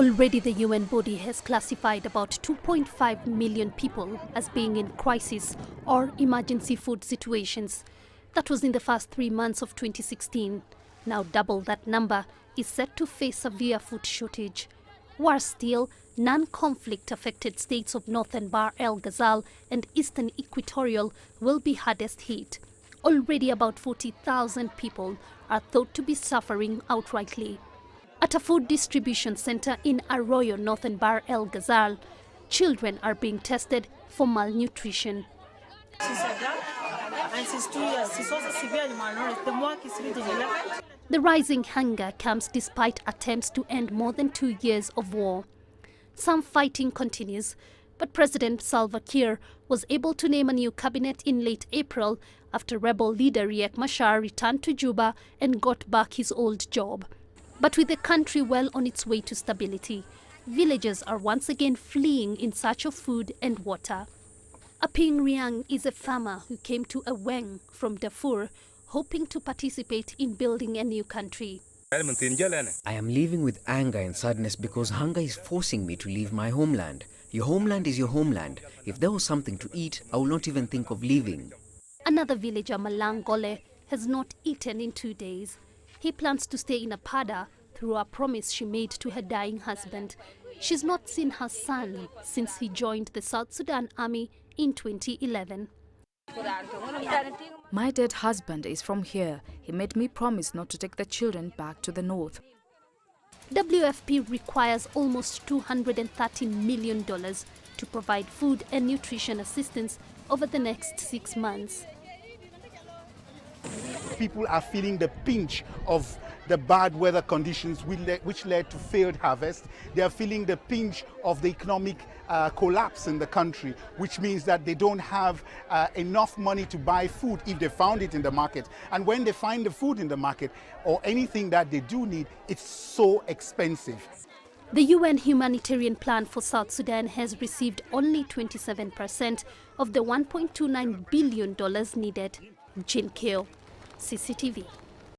Already the UN body has classified about 2.5 million people as being in crisis or emergency food situations. That was in the first 3 months of 2016. Now double that number is set to face severe food shortage. Worse still, non-conflict affected states of northern Bahr el Ghazal and eastern Equatorial will be hardest hit. Already about 40,000 people are thought to be suffering outrightly. At a food distribution center in Arroyo, northern Bahr el Ghazal, children are being tested for malnutrition. She's a girl, and she's 2 years. She's also severely malnourished. The work is reading 11. The rising hunger comes despite attempts to end more than 2 years of war. Some fighting continues, but President Salva Kiir was able to name a new cabinet in late April after rebel leader Riek Machar returned to Juba and got back his old job. But with the country well on its way to stability, villagers are once again fleeing in search of food and water. Aping Riang is a farmer who came to Aweng from Darfur, hoping to participate in building a new country. I am leaving with anger and sadness because hunger is forcing me to leave my homeland. Your homeland is your homeland. If there was something to eat, I will not even think of leaving. Another villager, Malang Gole, has not eaten in 2 days. He plans to stay in a pada through a promise she made to her dying husband. She's not seen her son since he joined the South Sudan army in 2011. My dead husband is from here. He made me promise not to take the children back to the north. WFP requires almost $230 million to provide food and nutrition assistance over the next 6 months. People are feeling the pinch of the bad weather conditions which led to failed harvest. They are feeling the pinch of the economic collapse in the country, which means that they don't have enough money to buy food if they found it in the market. And when they find the food in the market or anything that they do need, it's so expensive. The UN humanitarian plan for South Sudan has received only 27% of the $1.29 billion needed. Jin Keo, CCTV.